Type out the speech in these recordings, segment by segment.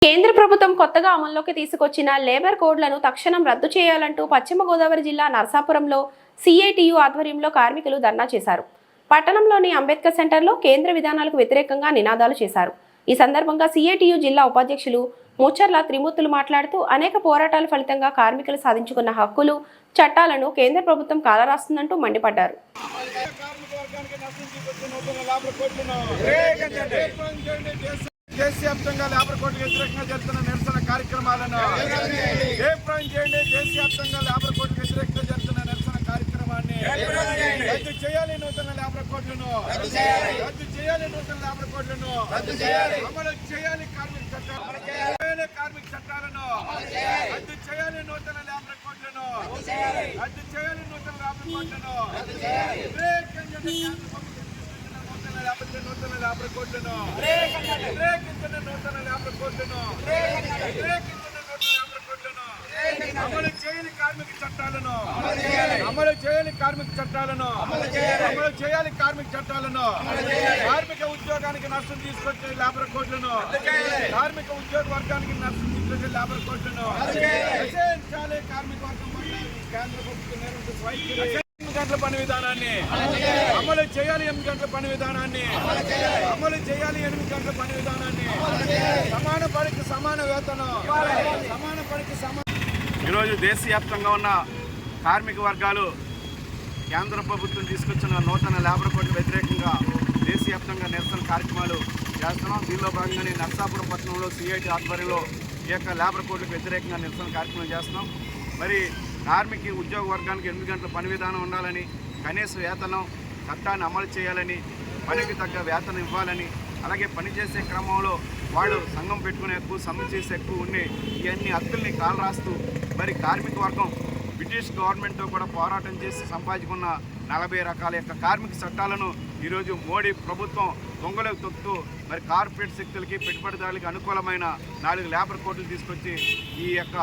కేంద్ర ప్రభుత్వం కొత్తగా అమల్లోకి తీసుకొచ్చిన లేబర్ కోడ్లను తక్షణం రద్దు చేయాలంటూ పశ్చిమ గోదావరి జిల్లా నర్సాపురంలో సిఐటియు ఆధ్వర్యంలో కార్మికులు ధర్నా చేశారు. పట్టణంలోని అంబేద్కర్ సెంటర్లో కేంద్ర విధానాలకు వ్యతిరేకంగా నినాదాలు చేశారు. ఈ సందర్భంగా సిఐటియు జిల్లా ఉపాధ్యక్షులు ముచ్చర్ల త్రిమూర్తులు మాట్లాడుతూ అనేక పోరాటాల ఫలితంగా కార్మికులు సాధించుకున్న హక్కులు, చట్టాలను కేంద్ర ప్రభుత్వం కాలరాస్తుందంటూ మండిపడ్డారు. దేశవ్యాప్తంగా లేబర్ కోడ్లకు వ్యతిరేకంగా జరుగుతున్న నిరసన కార్యక్రమాలను జయప్రదం చేయండి. దేశవ్యాప్తంగా లేబర్ కోడ్లకు వ్యతిరేకంగా జరుగుతున్న నిరసన కార్యక్రమాన్ని రద్దు చేయాలి. నూతన లేబర్ కోడ్లను రద్దు చేయాలి. నూతన లేబర్ కోడ్లను అమలు చేయాలి. కార్మిక చట్టాలను రద్దు చేయాలి. నూతన లేబర్ కోడ్లను రద్దు చేయాలి. నూతన లేబర్ కోడ్లను నూతన లేబర్ కోడ్లను అమలు చేయాలి. కార్మిక చట్టాలను అమలు చేయాలి. కార్మిక చట్టాలను అమలు చేయాలి. కార్మిక చట్టాలను కార్మిక ఉద్యోగానికి నష్టం తీసుకొచ్చే లేబర్ కోడ్లను కార్మిక ఉద్యోగ వర్గానికి నష్టం తీసుకొచ్చే లేబర్ కోడ్లను కార్మిక వర్గం కేంద్ర ప్రభుత్వం 8 గంటల పని విధానాన్ని అమలు చేయాలి. 8 గంటల పని విధానాన్ని అమలు చేయాలి. 8 గంటల పని విధానాన్ని సమాన పనికి సమాన వేతనం సమాన పనికి సమాన. ఈరోజు దేశవ్యాప్తంగా ఉన్న కార్మిక వర్గాలు కేంద్ర ప్రభుత్వం తీసుకొచ్చిన నూతన లేబర్ కోడ్కు వ్యతిరేకంగా దేశవ్యాప్తంగా నిరసన కార్యక్రమాలు చేస్తున్నాం. దీనిలో భాగంగానే నర్సాపురం పట్టణంలో సిఐటి ఆధ్వర్యంలో ఈ యొక్క లేబర్ కోడ్లకు వ్యతిరేకంగా నిరసన కార్యక్రమం చేస్తున్నాం. మరి కార్మిక ఉద్యోగ వర్గానికి 8 గంటల పని విధానం ఉండాలని, కనీస వేతనం చట్టాన్ని అమలు చేయాలని, పనికి తగ్గ వేతనం ఇవ్వాలని, అలాగే పనిచేసే క్రమంలో వాళ్ళు సంఘం పెట్టుకునే హక్కు, సమ్మె చేసే హక్కు ఉండి ఇవన్నీ హక్కుల్ని కాలరాస్తూ మరి కార్మిక వర్గం బ్రిటిష్ గవర్నమెంట్తో కూడా పోరాటం చేసి సంపాదించుకున్న 40 రకాల యొక్క కార్మిక చట్టాలను ఈరోజు మోడీ ప్రభుత్వం దొంగలకు తొక్కుతూ మరి కార్పొరేట్ శక్తులకి, పెట్టుబడిదారులకి అనుకూలమైన 4 లేబర్ కోడ్లు తీసుకొచ్చి ఈ యొక్క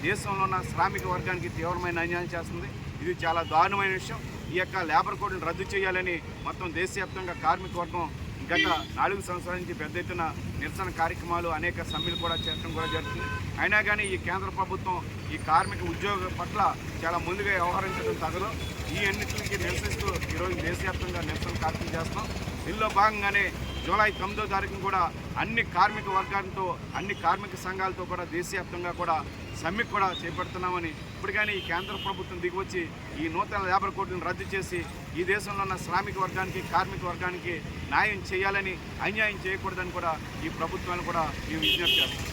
దేశంలో ఉన్న శ్రామిక వర్గానికి తీవ్రమైన అన్యాయం చేస్తుంది. ఇది చాలా దారుణమైన విషయం. ఈ యొక్క లేబర్ కోడ్లను రద్దు చేయాలని మొత్తం దేశవ్యాప్తంగా కార్మిక వర్గం గత 4 సంవత్సరాల నుంచి పెద్ద ఎత్తున నిరసన కార్యక్రమాలు, అనేక సమ్మెలు కూడా చేయడం కూడా జరుగుతుంది. అయినా కానీ ఈ కేంద్ర ప్రభుత్వం ఈ కార్మిక ఉద్యోగ పట్ల చాలా ముందుగా వ్యవహరించడం తగదు. ఈ అన్నింటికి నిరసిస్తూ ఈరోజు దేశవ్యాప్తంగా నిరసన కార్యక్రమం చేస్తున్నాం. దీనిలో భాగంగానే జూలై 9వ తారీఖున కూడా అన్ని కార్మిక వర్గాలతో, అన్ని కార్మిక సంఘాలతో కూడా దేశవ్యాప్తంగా కూడా సమ్మె కూడా చేపడుతున్నామని, ఇప్పటికైనా ఈ కేంద్ర ప్రభుత్వం దిగివచ్చి ఈ నూతన లేబర్ కోడ్లను రద్దు చేసి ఈ దేశంలో ఉన్న శ్రామిక వర్గానికి, కార్మిక వర్గానికి న్యాయం చేయాలని, అన్యాయం చేయకూడదని కూడా ఈ ప్రభుత్వాన్ని కూడా మేము విజ్ఞప్తి చేస్తాం.